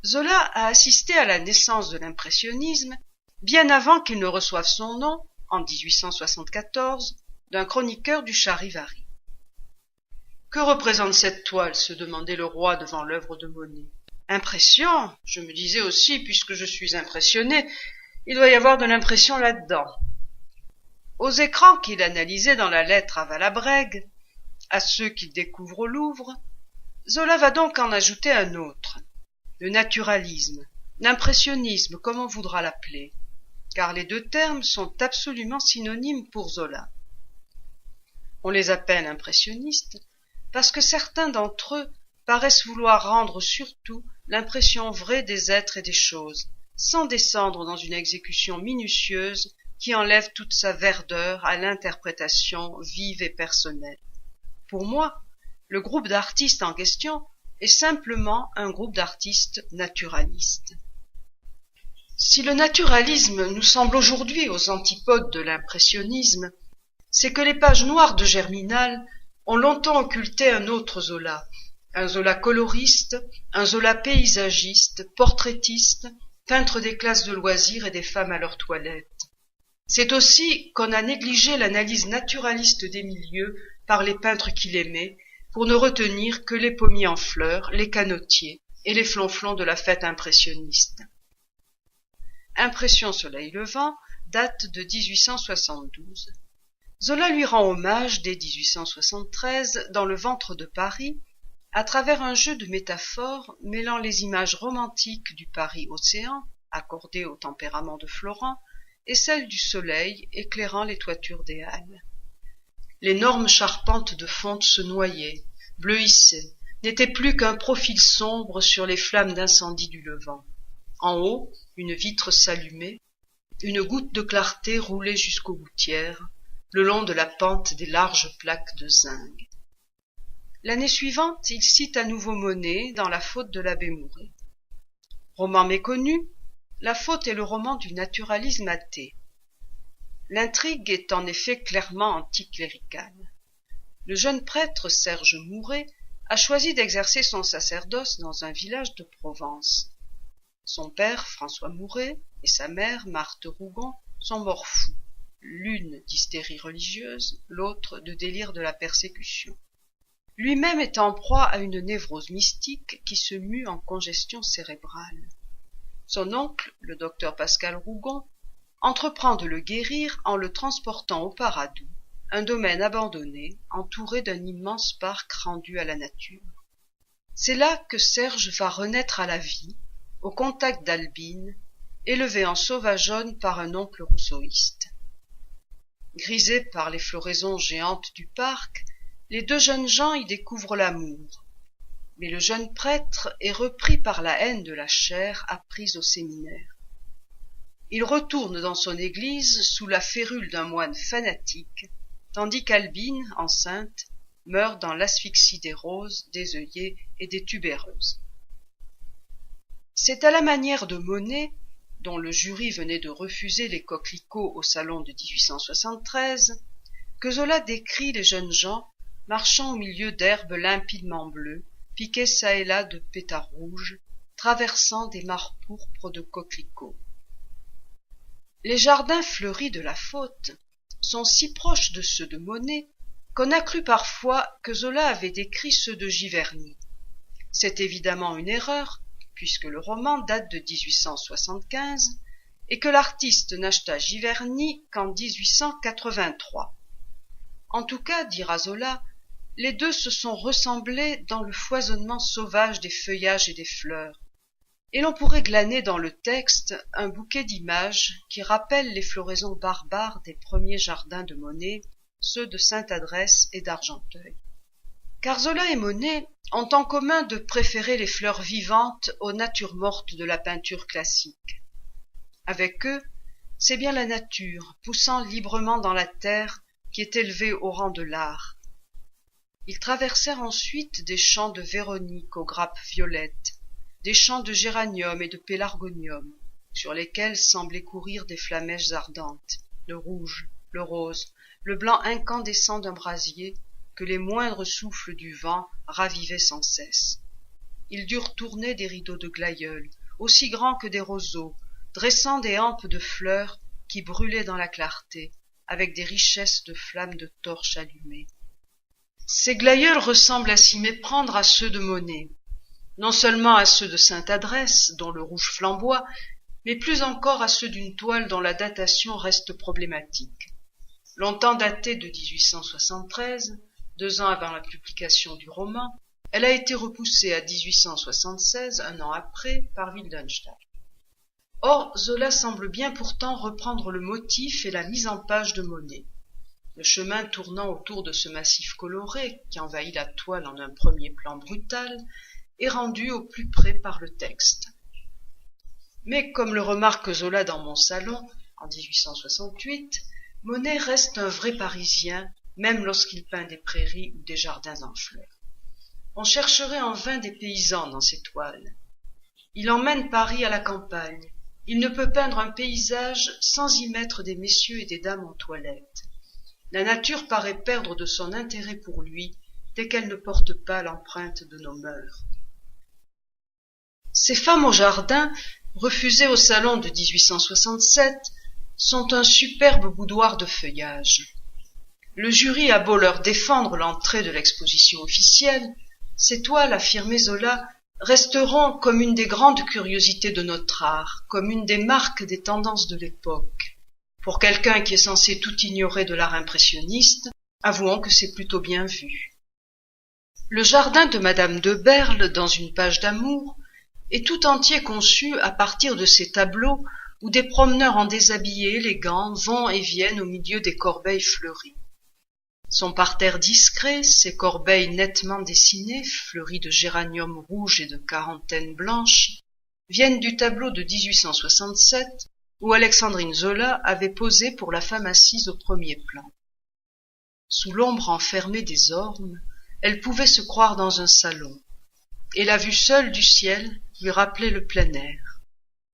Zola a assisté à la naissance de l'impressionnisme bien avant qu'il ne reçoive son nom, en 1874, d'un chroniqueur du Charivari. « Que représente cette toile ?» se demandait le roi devant l'œuvre de Monet. « Impression ?» Je me disais aussi, puisque je suis impressionné, il doit y avoir de l'impression là-dedans. Aux écrans qu'il analysait dans la lettre à Valabrègue, à ceux qu'il découvre au Louvre, Zola va donc en ajouter un autre, le naturalisme, l'impressionnisme, comme on voudra l'appeler, car les deux termes sont absolument synonymes pour Zola. On les appelle impressionnistes parce que certains d'entre eux paraissent vouloir rendre surtout l'impression vraie des êtres et des choses, sans descendre dans une exécution minutieuse qui enlève toute sa verdeur à l'interprétation vive et personnelle. Pour moi, le groupe d'artistes en question est simplement un groupe d'artistes naturalistes. Si le naturalisme nous semble aujourd'hui aux antipodes de l'impressionnisme, c'est que les pages noires de Germinal ont longtemps occulté un autre Zola, un Zola coloriste, un Zola paysagiste, portraitiste, peintre des classes de loisirs et des femmes à leur toilette. C'est aussi qu'on a négligé l'analyse naturaliste des milieux par les peintres qu'il aimait, pour ne retenir que les pommiers en fleurs, les canotiers et les flonflons de la fête impressionniste. Impression soleil levant date de 1872. Zola lui rend hommage dès 1873 dans Le ventre de Paris, à travers un jeu de métaphores mêlant les images romantiques du Paris océan, accordées au tempérament de Florent, et celles du soleil éclairant les toitures des halles. L'énorme charpente de fonte se noyait, bleuissait, n'était plus qu'un profil sombre sur les flammes d'incendie du Levant. En haut, une vitre s'allumait, une goutte de clarté roulait jusqu'aux gouttières, le long de la pente des larges plaques de zinc. L'année suivante, il cite à nouveau Monet dans La faute de l'abbé Mouret. Roman méconnu, La faute est le roman du naturalisme athée. L'intrigue est en effet clairement anticléricale. Le jeune prêtre Serge Mouret a choisi d'exercer son sacerdoce dans un village de Provence. Son père, François Mouret, et sa mère, Marthe Rougon, sont morts fous, l'une d'hystérie religieuse, l'autre de délire de la persécution. Lui-même est en proie à une névrose mystique qui se mue en congestion cérébrale. Son oncle, le docteur Pascal Rougon, entreprend de le guérir en le transportant au Paradou, un domaine abandonné, entouré d'un immense parc rendu à la nature. C'est là que Serge va renaître à la vie, au contact d'Albine, élevé en sauvageonne par un oncle rousseauiste. Grisés par les floraisons géantes du parc, les deux jeunes gens y découvrent l'amour. Mais le jeune prêtre est repris par la haine de la chair apprise au séminaire. Il retourne dans son église sous la férule d'un moine fanatique, tandis qu'Albine, enceinte, meurt dans l'asphyxie des roses, des œillets et des tubéreuses. C'est à la manière de Monet, dont le jury venait de refuser les coquelicots au salon de 1873, que Zola décrit les jeunes gens marchant au milieu d'herbes limpidement bleues, piquées çà et là de pétards rouges, traversant des mares pourpres de coquelicots. Les jardins fleuris de la faute sont si proches de ceux de Monet qu'on a cru parfois que Zola avait décrit ceux de Giverny. C'est évidemment une erreur, puisque le roman date de 1875 et que l'artiste n'acheta Giverny qu'en 1883. En tout cas, dira Zola, les deux se sont ressemblés dans le foisonnement sauvage des feuillages et des fleurs, et l'on pourrait glaner dans le texte un bouquet d'images qui rappellent les floraisons barbares des premiers jardins de Monet, ceux de Sainte-Adresse et d'Argenteuil. Car Zola et Monet ont en commun de préférer les fleurs vivantes aux natures mortes de la peinture classique. Avec eux, c'est bien la nature, poussant librement dans la terre, qui est élevée au rang de l'art. Ils traversèrent ensuite des champs de Véronique aux grappes violettes, des champs de géranium et de pélargonium, sur lesquels semblaient courir des flamèches ardentes, le rouge, le rose, le blanc incandescent d'un brasier que les moindres souffles du vent ravivaient sans cesse. ils durent tourner des rideaux de glaïeul, aussi grands que des roseaux, dressant des hampes de fleurs qui brûlaient dans la clarté, avec des richesses de flammes de torches allumées. Ces glaïeuls ressemblent à s'y méprendre à ceux de Monet, non seulement à ceux de Sainte-Adresse, dont le rouge flamboie, mais plus encore à ceux d'une toile dont la datation reste problématique. Longtemps datée de 1873, 2 ans avant la publication du roman, elle a été repoussée à 1876, un an après, par Wildenstein. Or, Zola semble bien pourtant reprendre le motif et la mise en page de Monet. Le chemin tournant autour de ce massif coloré, qui envahit la toile en un premier plan brutal, est rendu au plus près par le texte. Mais comme le remarque Zola dans Mon Salon, en 1868, Monet reste un vrai Parisien, même lorsqu'il peint des prairies ou des jardins en fleurs. On chercherait en vain des paysans dans ses toiles. Il emmène Paris à la campagne. Il ne peut peindre un paysage sans y mettre des messieurs et des dames en toilette. La nature paraît perdre de son intérêt pour lui dès qu'elle ne porte pas l'empreinte de nos mœurs. Ces femmes au jardin, refusées au salon de 1867, sont un superbe boudoir de feuillage. Le jury a beau leur défendre l'entrée de l'exposition officielle, ces toiles, affirmait Zola, resteront comme une des grandes curiosités de notre art, comme une des marques des tendances de l'époque. Pour quelqu'un qui est censé tout ignorer de l'art impressionniste, avouons que c'est plutôt bien vu. Le jardin de Madame de Berle, dans une page d'amour, est tout entier conçu à partir de ces tableaux où des promeneurs en déshabillé élégants vont et viennent au milieu des corbeilles fleuries. Son parterre discret, ses corbeilles nettement dessinées, fleuries de géraniums rouges et de quarantaines blanches, viennent du tableau de 1867 où Alexandrine Zola avait posé pour la femme assise au premier plan. Sous l'ombre enfermée des ormes, elle pouvait se croire dans un salon, et la vue seule du ciel lui rappelait le plein air.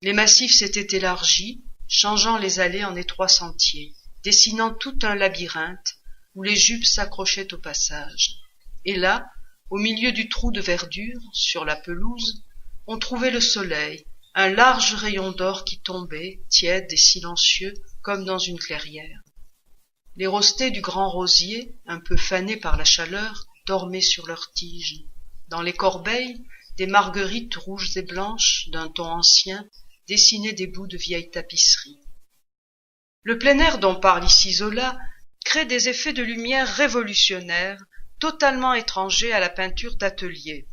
Les massifs s'étaient élargis, changeant les allées en étroits sentiers, dessinant tout un labyrinthe où les jupes s'accrochaient au passage. Et là, au milieu du trou de verdure, sur la pelouse, on trouvait le soleil, un large rayon d'or qui tombait, tiède et silencieux, comme dans une clairière. Les rostés du grand rosier, un peu fanés par la chaleur, dormaient sur leurs tiges. Dans les corbeilles, des marguerites rouges et blanches, d'un ton ancien, dessinaient des bouts de vieille tapisserie. Le plein air dont parle ici Zola crée des effets de lumière révolutionnaires, totalement étrangers à la peinture d'atelier.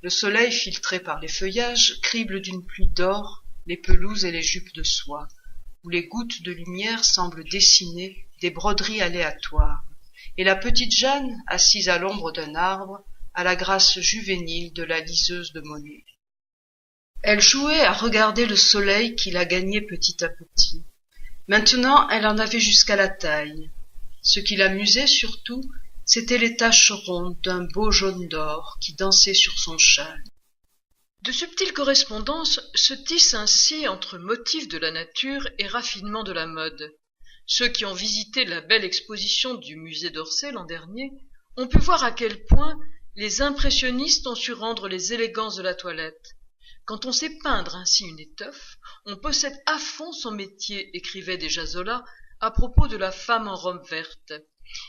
Le soleil, filtré par les feuillages, crible d'une pluie d'or les pelouses et les jupes de soie, où les gouttes de lumière semblent dessiner des broderies aléatoires, et la petite Jeanne, assise à l'ombre d'un arbre, a la grâce juvénile de la liseuse de Monet. Elle jouait à regarder le soleil qui la gagnait petit à petit. Maintenant, elle en avait jusqu'à la taille. Ce qui l'amusait surtout, c'étaient les taches rondes d'un beau jaune d'or qui dansaient sur son châle. De subtiles correspondances se tissent ainsi entre motifs de la nature et raffinement de la mode. Ceux qui ont visité la belle exposition du musée d'Orsay l'an dernier ont pu voir à quel point les impressionnistes ont su rendre les élégances de la toilette. Quand on sait peindre ainsi une étoffe, on possède à fond son métier, écrivait déjà Zola à propos de la femme en robe verte.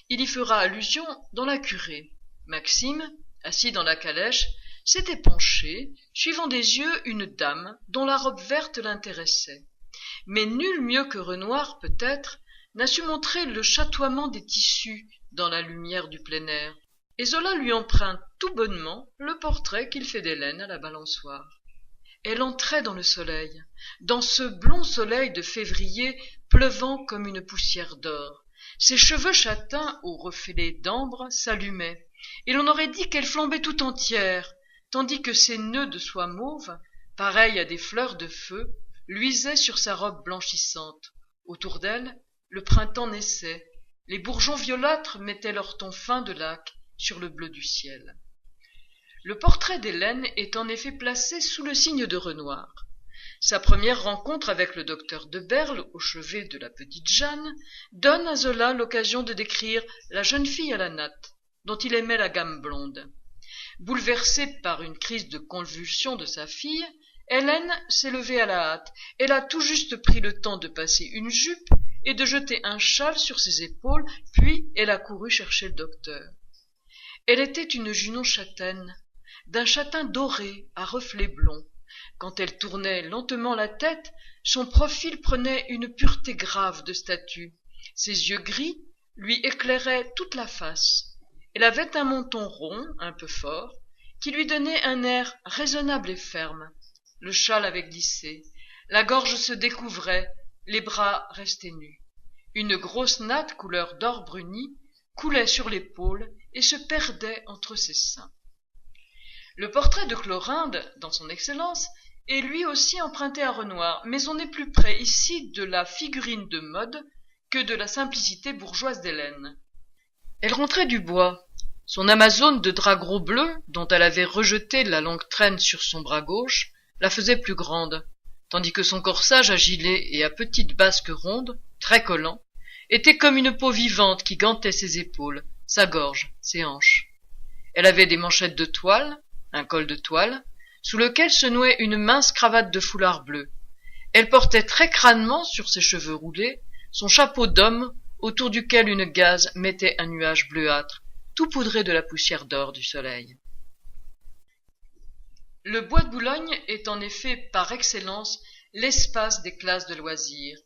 Il y fera allusion dans La Curée. Maxime, assis dans la calèche, s'était penché, suivant des yeux une dame dont la robe verte l'intéressait. Mais nul mieux que Renoir, peut-être, n'a su montrer le chatoiement des tissus dans la lumière du plein air. Et Zola lui emprunte tout bonnement le portrait qu'il fait d'Hélène à la balançoire. Elle entrait dans le soleil, dans ce blond soleil de février pleuvant comme une poussière d'or. Ses cheveux châtains aux reflets d'ambre s'allumaient, et l'on aurait dit qu'elle flambait tout entière, tandis que ses nœuds de soie mauve, pareils à des fleurs de feu, luisaient sur sa robe blanchissante. Autour d'elle, le printemps naissait. Les bourgeons violâtres mettaient leur ton fin de lac sur le bleu du ciel. Le portrait d'Hélène est en effet placé sous le signe de Renoir. Sa première rencontre avec le docteur de Berle, au chevet de la petite Jeanne, donne à Zola l'occasion de décrire la jeune fille à la natte, dont il aimait la gamme blonde. Bouleversée par une crise de convulsion de sa fille, Hélène s'est levée à la hâte. Elle a tout juste pris le temps de passer une jupe et de jeter un châle sur ses épaules, puis elle a couru chercher le docteur. Elle était une Junon châtaine, d'un châtain doré à reflets blonds. Quand elle tournait lentement la tête, son profil prenait une pureté grave de statue. Ses yeux gris lui éclairaient toute la face. Elle avait un menton rond, un peu fort, qui lui donnait un air raisonnable et ferme. Le châle avait glissé, la gorge se découvrait, les bras restaient nus. Une grosse natte couleur d'or bruni coulait sur l'épaule et se perdait entre ses seins. Le portrait de Chlorinde, dans son excellence, est lui aussi emprunté à Renoir, mais on est plus près ici de la figurine de mode que de la simplicité bourgeoise d'Hélène. Elle rentrait du bois. Son amazone de drap gros bleu, dont elle avait rejeté la longue traîne sur son bras gauche, la faisait plus grande, tandis que son corsage à gilet et à petites basques rondes, très collant, était comme une peau vivante qui gantait ses épaules, sa gorge, ses hanches. Elle avait des manchettes de toile, un col de toile, sous lequel se nouait une mince cravate de foulard bleu. Elle portait très crânement sur ses cheveux roulés son chapeau d'homme autour duquel une gaze mettait un nuage bleuâtre, tout poudré de la poussière d'or du soleil. Le bois de Boulogne est en effet par excellence l'espace des classes de loisirs.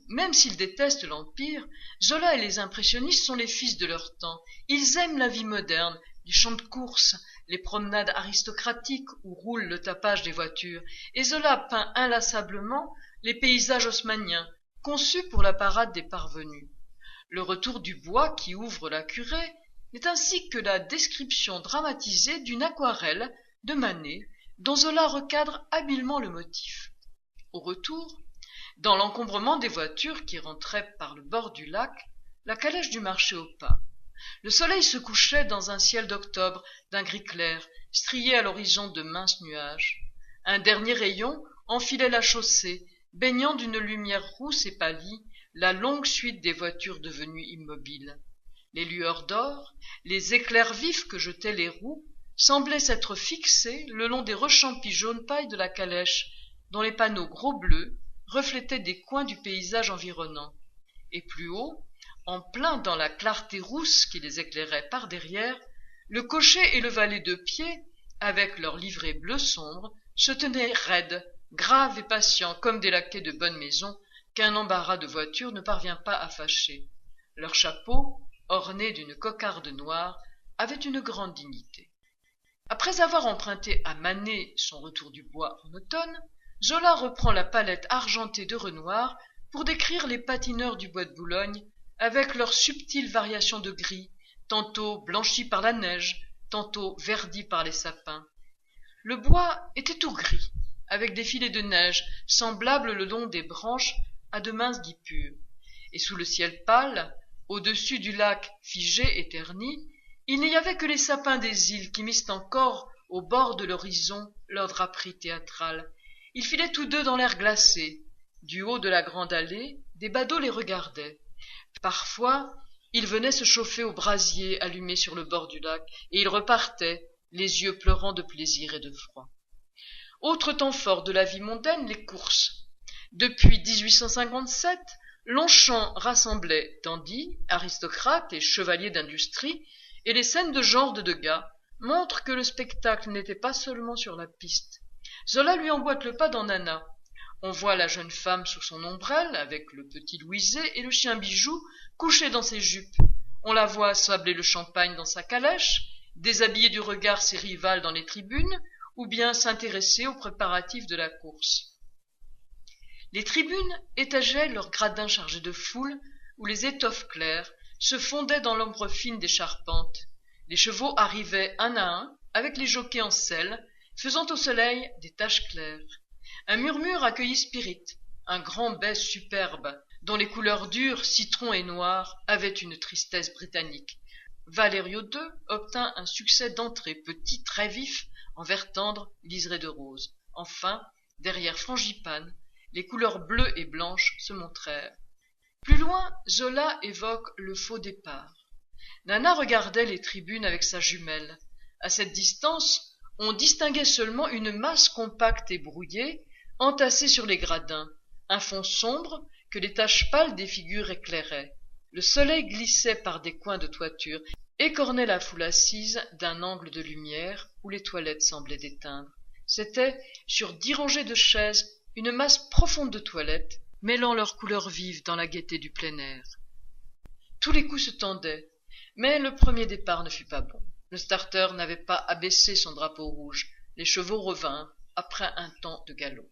Même s'ils détestent l'Empire, Zola et les impressionnistes sont les fils de leur temps. Ils aiment la vie moderne, les champs de course, les promenades aristocratiques où roule le tapage des voitures, et Zola peint inlassablement les paysages haussmanniens, conçus pour la parade des parvenus. Le retour du bois qui ouvre la curée n'est ainsi que la description dramatisée d'une aquarelle de Manet, dont Zola recadre habilement le motif. Au retour, dans l'encombrement des voitures qui rentraient par le bord du lac, la calèche du marché au pas. Le soleil se couchait dans un ciel d'octobre d'un gris clair, strié à l'horizon de minces nuages. Un dernier rayon enfilait la chaussée, baignant d'une lumière rousse et pâlie la longue suite des voitures devenues immobiles. Les lueurs d'or, les éclairs vifs que jetaient les roues, semblaient s'être fixés le long des rechampis jaune paille de la calèche, dont les panneaux gros bleus reflétaient des coins du paysage environnant. Et plus haut, en plein dans la clarté rousse qui les éclairait par derrière, le cocher et le valet de pied, avec leurs livrées bleu sombre, se tenaient raides, graves et patients comme des laquais de bonne maison qu'un embarras de voitures ne parvient pas à fâcher. Leurs chapeaux, ornés d'une cocarde noire, avaient une grande dignité. Après avoir emprunté à Manet son retour du bois en automne, Zola reprend la palette argentée de Renoir pour décrire les patineurs du bois de Boulogne avec leurs subtiles variations de gris, tantôt blanchis par la neige, tantôt verdis par les sapins. Le bois était tout gris, avec des filets de neige semblables le long des branches à de minces guipures. Et sous le ciel pâle, au-dessus du lac figé et terni, il n'y avait que les sapins des îles qui missent encore au bord de l'horizon leur draperie théâtrale. Ils filaient tous deux dans l'air glacé. Du haut de la grande allée, des badauds les regardaient. Parfois, ils venaient se chauffer au brasier allumé sur le bord du lac, et ils repartaient, les yeux pleurant de plaisir et de froid. Autre temps fort de la vie mondaine, les courses. Depuis 1857, Longchamp rassemblait dandies, aristocrates et chevaliers d'industrie, et les scènes de genre de Degas montrent que le spectacle n'était pas seulement sur la piste. Zola lui emboîte le pas dans Nana. On voit la jeune femme sous son ombrelle, avec le petit Louiset et le chien Bijou couché dans ses jupes. On la voit sabler le champagne dans sa calèche, déshabiller du regard ses rivales dans les tribunes, ou bien s'intéresser aux préparatifs de la course. Les tribunes étageaient leurs gradins chargés de foule, où les étoffes claires se fondaient dans l'ombre fine des charpentes. Les chevaux arrivaient un à un, avec les jockeys en selle, faisant au soleil des taches claires. Un murmure accueillit Spirit, un grand bai superbe, dont les couleurs dures, citron et noir, avaient une tristesse britannique. Valerio II obtint un succès d'entrée, petit, très vif, en vert tendre, liseré de rose. Enfin, derrière Frangipane, les couleurs bleues et blanches se montrèrent. Plus loin, Zola évoque le faux départ. Nana regardait les tribunes avec sa jumelle. À cette distance, on distinguait seulement une masse compacte et brouillée, entassée sur les gradins, un fond sombre que les taches pâles des figures éclairaient. Le soleil glissait par des coins de toiture, écornait la foule assise d'un angle de lumière où les toilettes semblaient déteindre. C'était, sur 10 rangées de chaises, une masse profonde de toilettes, mêlant leurs couleurs vives dans la gaieté du plein air. Tous les coups se tendaient, mais le premier départ ne fut pas bon. Le starter n'avait pas abaissé son drapeau rouge. Les chevaux revinrent après un temps de galop.